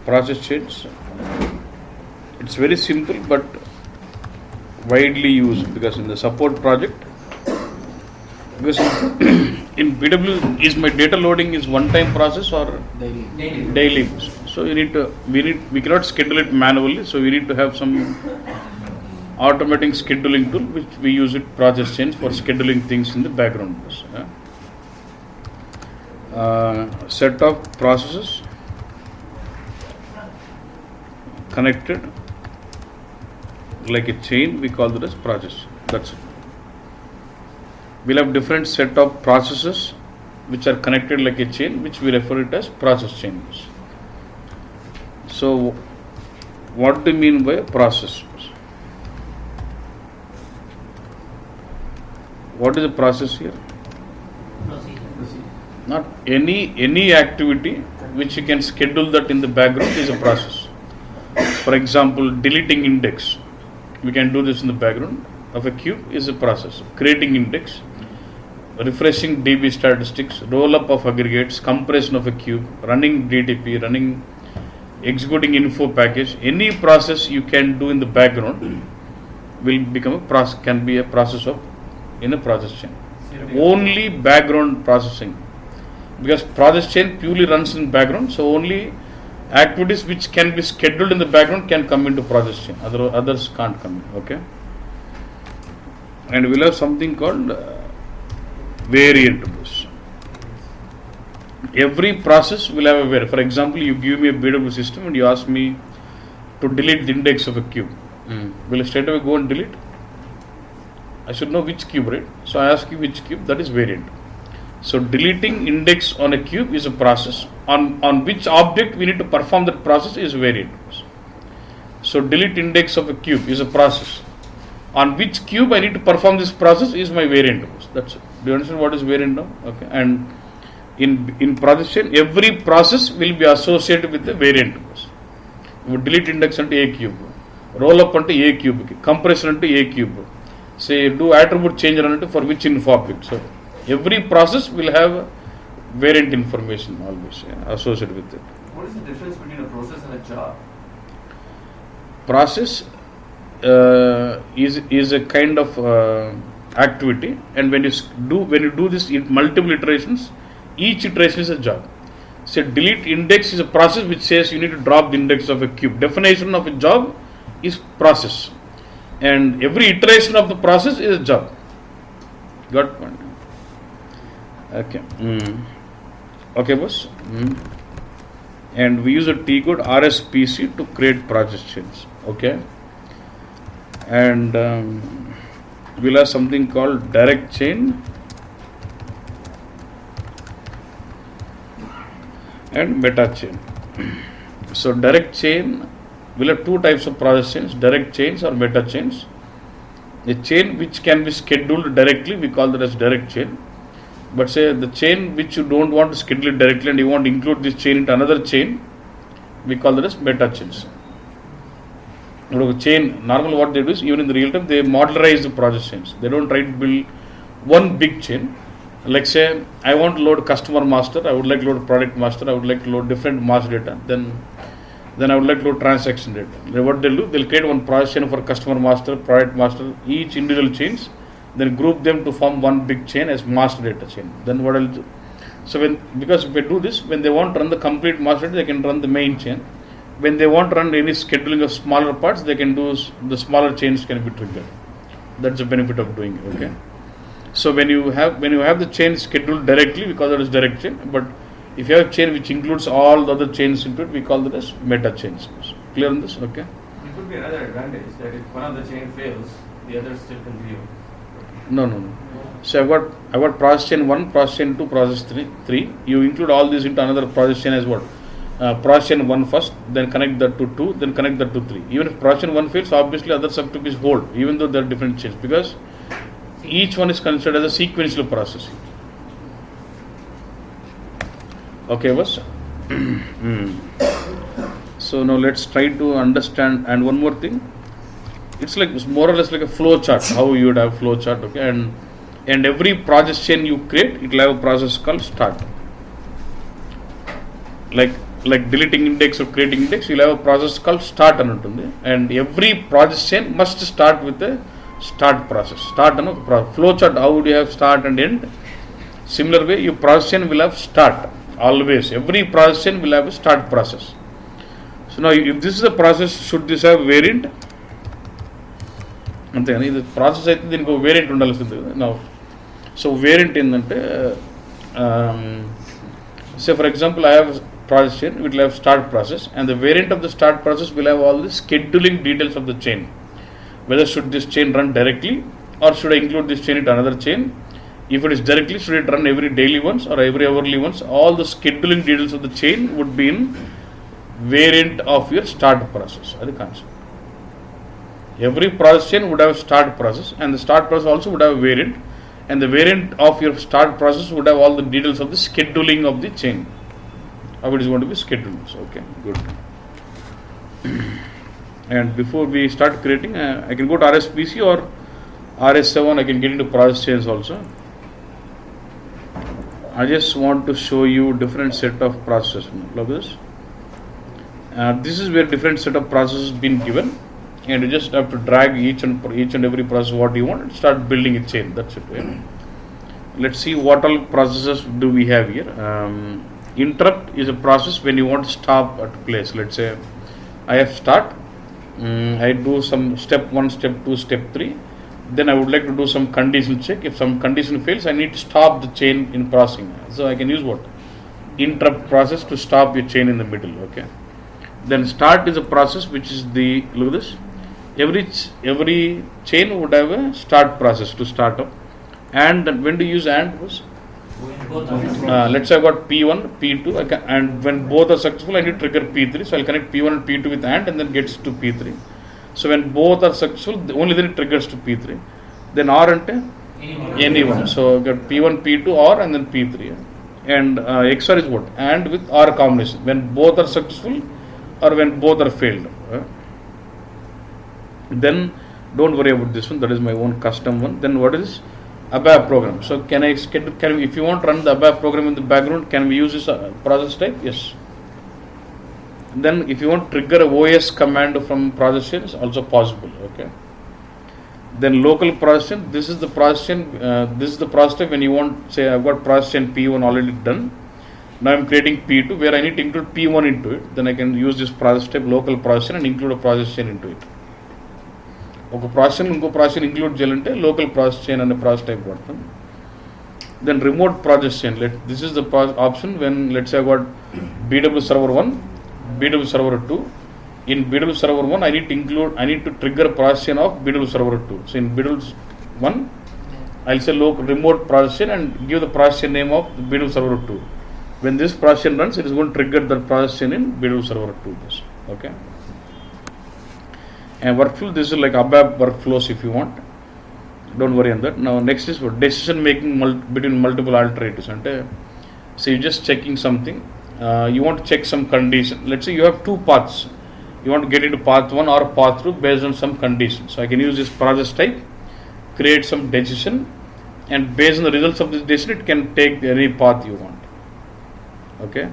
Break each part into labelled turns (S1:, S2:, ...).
S1: process change. It's very simple but widely used because in the support project, because in BW is my data loading is one time process or daily. So we cannot schedule it manually, so we need to have some automating scheduling tool which we use it process change for scheduling things in the background. Set of processes connected like a chain, we call that as process. That's it. We'll have different set of processes which are connected like a chain, which we refer it as process chains. So what do you mean by a process? What is a process here? Not any activity which you can schedule that in the background is a process. For example, deleting index, we can do this in the background of a cube is a process. Creating index, refreshing DB statistics, roll up of aggregates, compression of a cube, running DTP, executing info package. Any process you can do in the background will become a process, can be a process of in a process chain. Only background processing, because process chain purely runs in background, so only activities which can be scheduled in the background can come into process chain, others can't come in. Okay, and we'll have something called variables. Every process will have a variable. For example, you give me a BW system and you ask me to delete the index of a cube. Will I straight away go and delete? I should know which cube, right? So I ask you which cube, that is variant. So deleting index on a cube is a process. On which object we need to perform that process is variant. So delete index of a cube is a process. On which cube I need to perform this process is my variant. That's it. Do you understand what is variant now? Okay. And in process chain, every process will be associated with the variant. You delete index into a cube, roll up into a cube, compression into a cube. Say do attribute change for which info object. So every process will have variant information always associated with it.
S2: What is the difference between a process and a job?
S1: Process is a kind of activity, and when you do this in multiple iterations, each iteration is a job. Say delete index is a process which says you need to drop the index of a cube. Definition of a job is process, and every iteration of the process is a job. Got point? Okay. Okay, boss. And we use a T code RSPC to create process chains. Okay. And we'll have something called direct chain and meta chain. So direct chain, we'll have two types of process chains, direct chains or meta chains. A chain which can be scheduled directly, we call that as direct chain. But say the chain which you don't want to schedule it directly and you want to include this chain into another chain, we call that as meta chains. Chain, normally what they do is, even in the real time, they modularize the process chains. They don't try to build one big chain. Like say, I want to load customer master, I would like to load product master, I would like to load different master data, then I would like to load transaction data. Then what they'll do, they'll create one process chain for customer master, product master, each individual chains, then group them to form one big chain as master data chain. Then what I'll do, so because if we do this, when they want to run the complete master data, they can run the main chain. When they want to run any scheduling of smaller parts, they can do the smaller chains can be triggered. That's the benefit of doing it. Okay. So when you have the chain scheduled directly, we call that as direct chain. But if you have a chain which includes all the other chains into it, we call that as meta chains. Clear on this? Okay.
S2: It could be another advantage that if one of the chain fails, the others still continue.
S1: No. So I've got process chain 1, process chain 2, process 3. You include all these into another process chain as what? Process chain 1 first, then connect that to 2, then connect that to 3. Even if process chain 1 fails, obviously others have to be hold, even though they are different chains, because each one is considered as a sequential process. Okay, boss. So now let's try to understand. And one more thing, it's more or less like a flow chart. How you would have flow chart, okay? And every process chain you create, it will have a process called start. Like like deleting index or creating index, you'll have a process called start and untundi, and every process chain must start with a start process. Start and flow chart. How would you have start and end? Similar way, your process chain will have start always. Every process chain will have a start process. So now, if this is a process, should this have variant? అంతేగాని ఇది process అయితే దీనికి ఒక variant ఉండాల్సింది నా. So variant ఏంటంటే, say for example I have process chain, it will have start process, and the variant of the start process will have all the scheduling details of the chain. Whether should this chain run directly or should I include this chain into another chain? If it is directly, should it run every daily once or every hourly once? All the scheduling details of the chain would be in variant of your start process. That's the concept. Every process chain would have a start process, and the start process also would have a variant, and the variant of your start process would have all the details of the scheduling of the chain. How it is going to be scheduled. So, okay, good. And before we start creating, I can go to RSPC or RS7, I can get into process chains also. I just want to show you different set of processes. Look at this. This is where different set of processes been given, and you just have to drag each and every process what you want and start building a chain. That's it. Right? Let's see what all processes do we have here. Interrupt is a process when you want to stop at a place. Let's say I have start, I do some step 1, step 2, step 3, then I would like to do some condition check. If some condition fails, I need to stop the chain in processing. So I can use what? Interrupt process to stop your chain in the middle. Okay. Then start is a process which is the, look at this, every chain would have a start process to start up. And when do you use and? Let's say I got P1, P2, and when both are successful, I need to trigger P3. So I'll connect P1 and P2 with and then gets to P3. So when both are successful, only then it triggers to P3. Then or ante anyone. So I got P1, P2, or and then P3. And XOR is what? And with or combination. When both are successful or when both are failed. Then don't worry about this one. That is my own custom one. Then what is ABAP program? So can if you want to run the ABAP program in the background, can we use this process type? Yes. Then if you want to trigger a OS command from process chain, it's also possible. Okay. Then local process chain. This is the process chain. This is the process type when you want, say I've got process chain P1 already done. Now I'm creating P2 where I need to include P1 into it. Then I can use this process type local process chain and include a process chain into it. ఒక process ఇంకో process include చేయాలంటే local process chain అనే process type వాడతాం. Then remote process chain, this is the option when let's I got BW server 1, BW server 2. In BW server 1 I need to trigger process chain of BW server 2. So in BW 1 I'll say local remote process chain and give the process chain name of BW server 2. When this process chain runs, it is going to trigger the process chain in BW server 2. Okay. And workflow, this is like ABAP workflows if you want. Don't worry on that. Now next is what? Decision making between multiple alternatives. So you're just checking something. You want to check some condition. Let's say you have two paths. You want to get into path 1 or path 2 based on some condition. So I can use this process type, create some decision, and based on the results of this decision, it can take any path you want. Okay.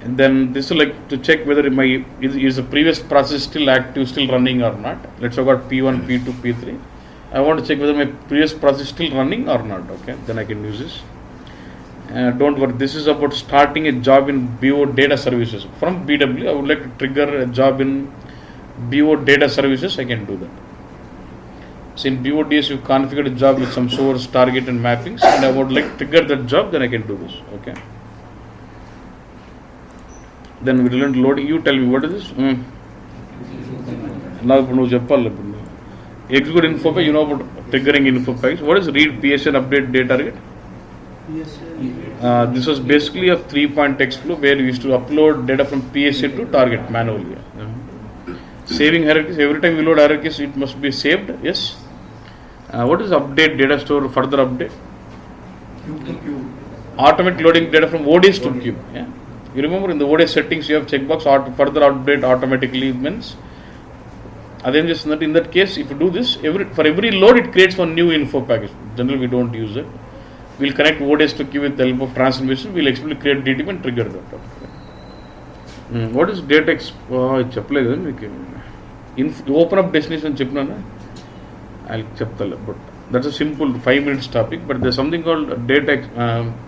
S1: And then this is like to check whether is the previous process still active, still running or not. Let's say I got P1, P2, P3. I want to check whether my previous process is still running or not. Okay, then I can use this. Don't worry, this is about starting a job in BO data services. From BW, I would like to trigger a job in BO data services. I can do that. So in BODS, you configured a job with some source, target and mappings, and I would like to trigger that job, then I can do this. Okay. Then we will load. You tell me what is this? Now execute info page. You know about triggering info page. What is read PSN update data target? This was basically a 3-point text flow where we used to upload data from PSA to target manually. Saving hierarchies. Every time we load hierarchies, it must be saved. Yes. What is update data store? Further update. Automatic loading data from ODS to cube. Yeah. You remember in the ODS settings you have checkbox further update automatically means. In that case, if you do this, for every load it creates one new info package. Generally we don't use it. We'll connect ODS to queue with the help of transformation. We'll actually create DTP and trigger that. What is data చెప్పలేదు కదా మీకు open up destination అని చెప్పినానా I'll చెప్తాలే but that's a simple 5 minutes topic but there's something called data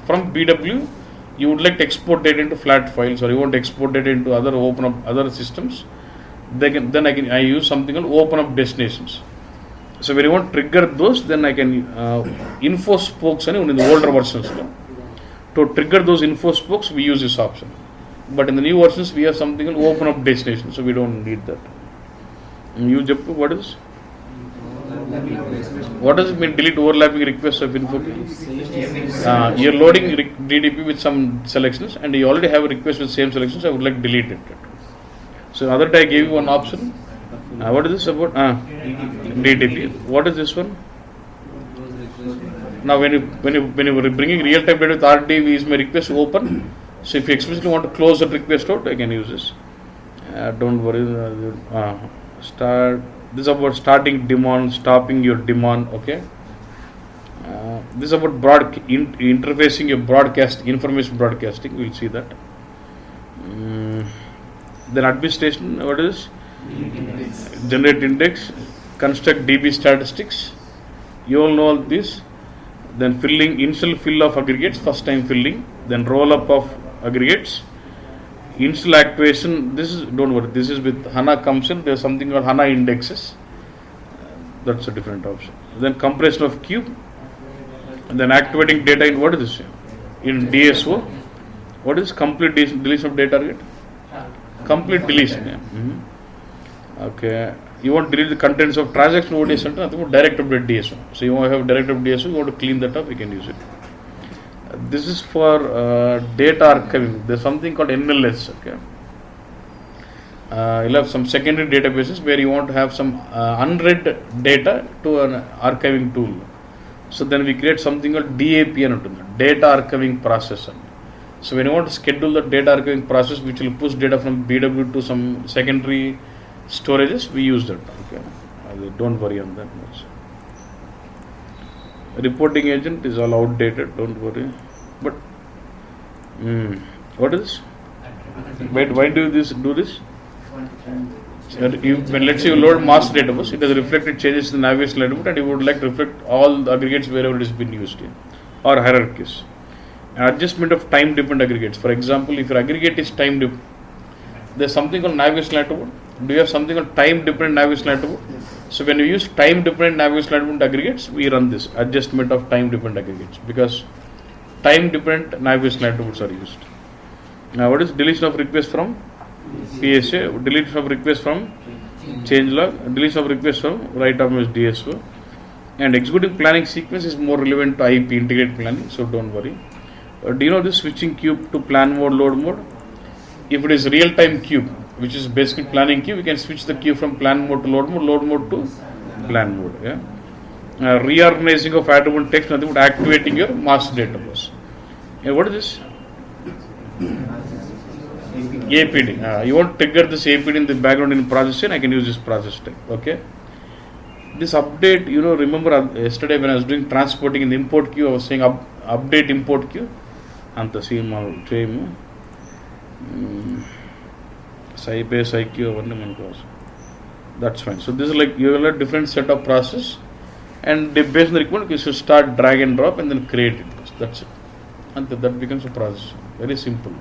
S1: from BW you would like to export data into flat files or you want to export data into other systems then I use something called open up destinations. So when you want to trigger those, then I can info spokes in the older versions. To trigger those info spokes, we use this option. But in the new versions, we have something called open up destination, so we don't need that. You Jappu, what is? What does it mean? Delete overlapping requests of info. You're loading DDP with some selections, and you already have a request with same selections. I would like to delete it. So other day I gave you one option. What is this about? DTP. What is this one? Now when you were bringing real-time data with RDB, is my request open? So if you explicitly want to close that request out, I can use this. Don't worry. Start. This is about starting demand, stopping your demand. Okay. This is about interfacing your information broadcasting. We'll see that. Then administration. What is this? Generate index, construct DB statistics. You all know all this. Then initial fill of aggregates, first time filling. Then roll up of aggregates. Initial activation. Don't worry. This is with HANA comes in. There's something called HANA indexes. That's a different option. Then compression of cube. And then activating data in what is this? In DSO. What is complete deletion of data target? Complete deletion. Yeah. Okay, you want to delete the contents of transaction ODS and direct update DSO. So you want to have direct update DSO, you want to clean that up, you can use it. This is for data archiving. There's something called NLS. Okay, you'll have some secondary databases where you want to have some unread data to an archiving tool. So then we create something called DAP and data archiving process. So when you want to schedule the data archiving process, which will push data from BW to some secondary storages, we use that. Okay, don't worry on that much. Reporting agent is all outdated. Don't worry. But what is this? Wait, why do you do this? When let's say you load master database, it has reflected changes in the navigation attribute, and you would like to reflect all the aggregates wherever it has been used in, or hierarchies. Adjustment of time dependent aggregates. For example, if your aggregate is time dependent, there's something called navigation attribute. Do you have something called time dependent navigation attribute? So when you use time dependent navigation attribute aggregates, we run this adjustment of time dependent aggregates because time dependent navigation attributes are used. Now what is deletion of request from PSA, deletion of request from changelog, deletion of request from write up as DSO, and executing planning sequence is more relevant to IP integrated planning, so don't worry. Do you know this switching cube to plan mode, load mode? If it is real time cube, which is basically planning queue, we can switch the queue from plan mode to load mode to plan mode. Yeah. Reorganizing of attribute text, nothing but activating your master database. And what is this? APD. You want to trigger this APD in the background in process, I can use this process type. Okay. This update, remember yesterday when I was doing transporting in the import queue, I was saying update import queue. And the same. Base IQ, that's fine. So this is like you will have different set of process, and based on the requirement, you should start drag and drop and then create it. That's it, and that becomes a process. Very simple.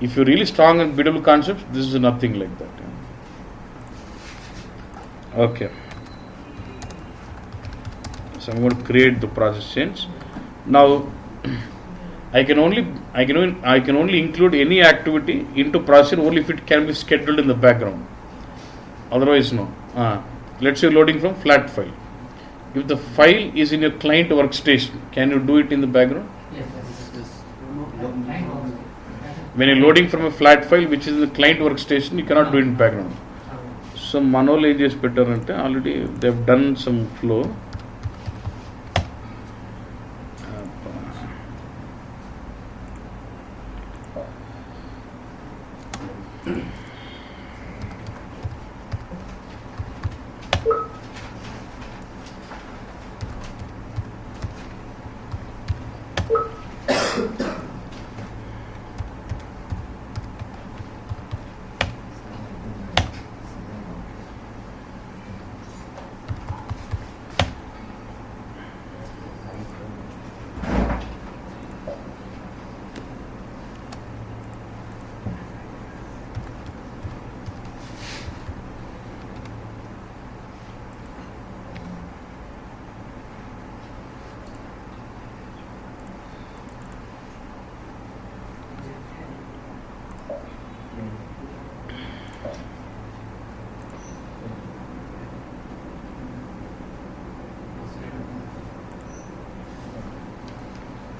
S1: If you're really strong in BW concepts, this is nothing like that. Okay. So I'm going to create the process change. Now I can only include any activity into process only if it can be scheduled in the background. Otherwise, no. Let's say loading from flat file. If the file is in your client workstation, can you do it in the background?
S3: Yes.
S1: When you're loading from a flat file which is in the client workstation, you cannot do it in background. So Manol is better. Already they've done some flow.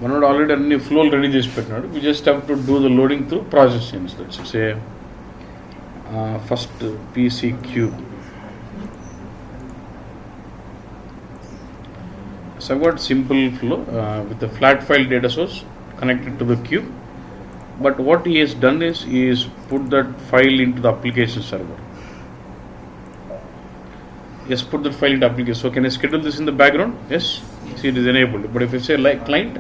S1: మనోడు already అన్ని flow ready చేసి పెట్టినాడు. We just have to do the loading through process change. Let's say first PC cube. So I've got simple flow with a flat file data source connected to the cube. But what he has done is he has put that file into the application server. Yes, put that file into application. So can I schedule this in the background? Yes. See, it is enabled. But if I say like client,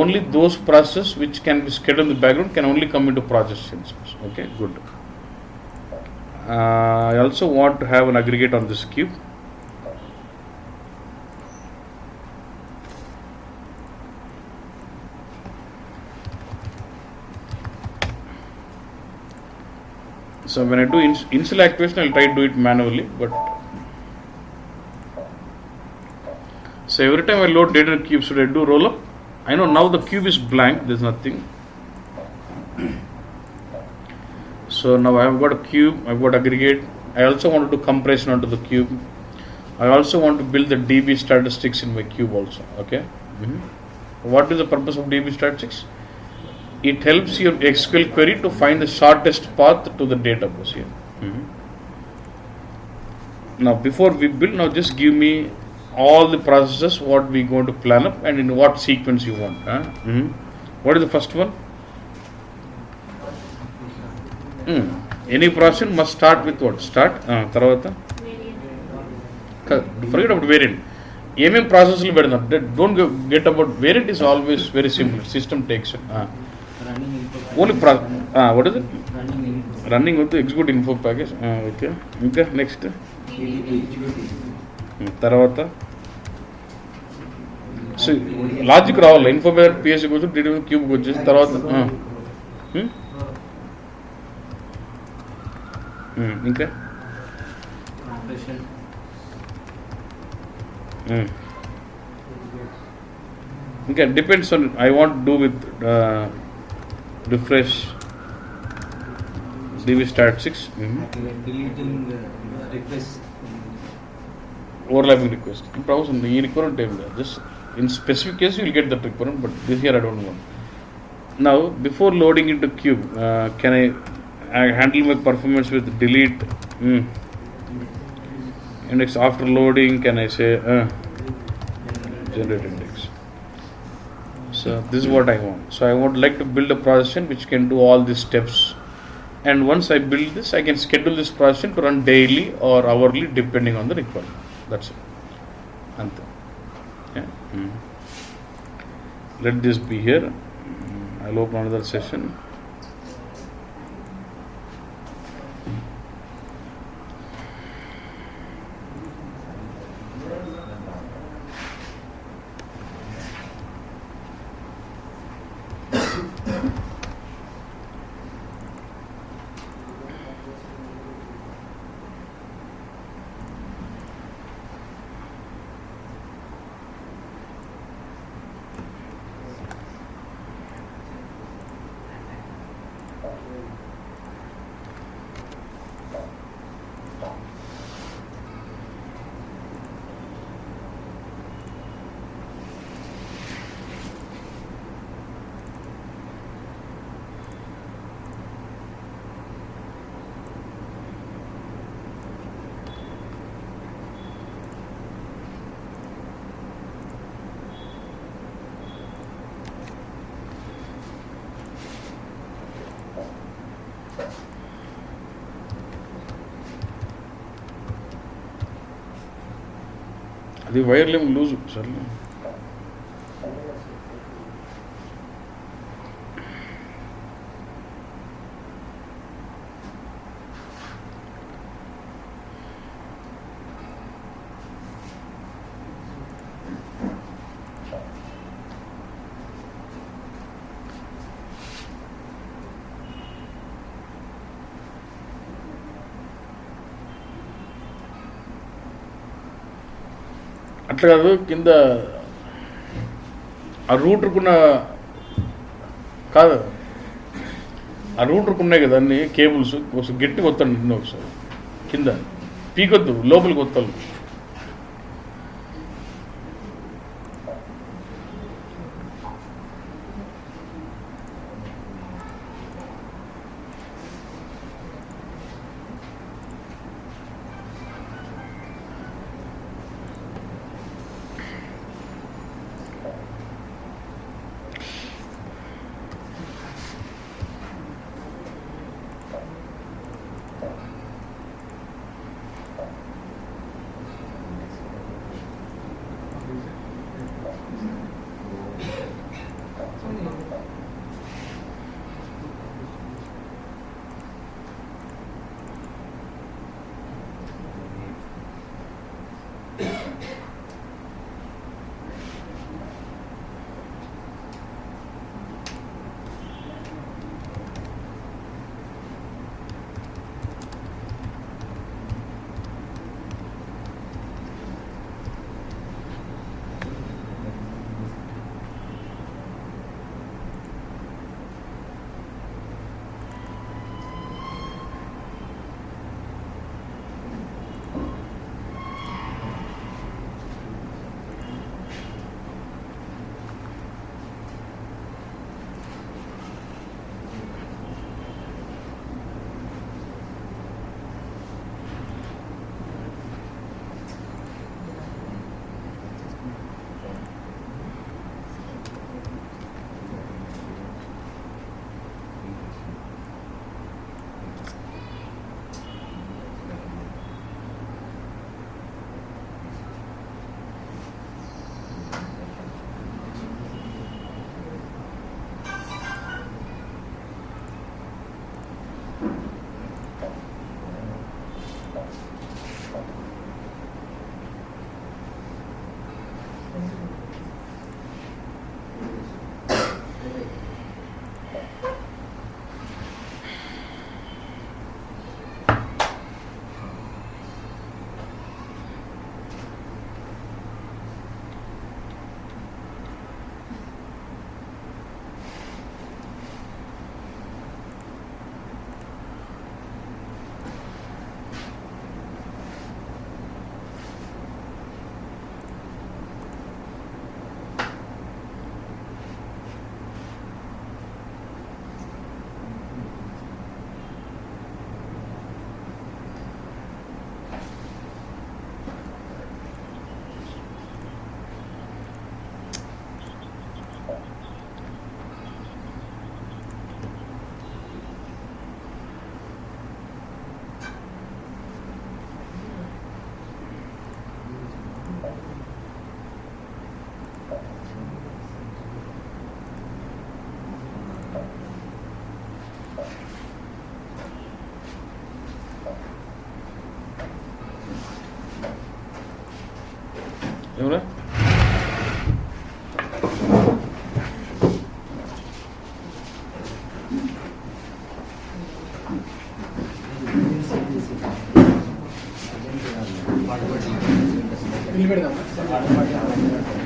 S1: only those processes which can be scheduled in the background can only come into process instance. Okay, good. I also want to have an aggregate on this cube. So when I do initial activation, I'll try to do it manually, but so every time I load data in cube, should I do roll up? I know now the cube is blank, there's nothing. So now I have got a cube, I've got aggregate. I also want to do compression onto the cube. I also want to build the DB statistics in my cube also. Okay. What is the purpose of DB statistics? It helps your SQL query to find the shortest path to the database here. Now before we build, now just give me all the processes what we going to plan up and in what sequence you want. What is the first one? Any process must start with what? Start. Taravata. Forget about variant. Process don't get about variant is always very simple. System takes it. Only what is it? Running with the execute info package. Okay. Okay. Next. Taravata. So logic రావాలి. Info package PSC goes to DB cube goes. Taravata. ఇంకా ఇంకా depends on I want to do with refresh DB statistics.
S3: Deleting request.
S1: Overlapping request. Problem ఈ requirement time just in specific case you will get that requirement, but this here I don't want. Now before loading into cube, can I handle my performance with delete index? After loading, can I say generate index? So this is what I want. So I would like to build a procession which can do all these steps, and once I build this, I can schedule this procession to run daily or hourly depending on the requirement. That's it. Ante. Yeah. Let this be here. I'll open another session. అది వైర్లు ఏమి loose సర్లే. అట్లా కాదు, కింద ఆ రూట్కున్న కాదు ఆ రూటర్కి ఉన్నాయి కదా అన్ని కేబుల్స్ ఒకసారి గట్టిగా వస్తాను ఒకసారి కింద పీకొద్దు లోపలికి వస్తాను. ఏమన్నా
S3: బిల్ పెడదామా?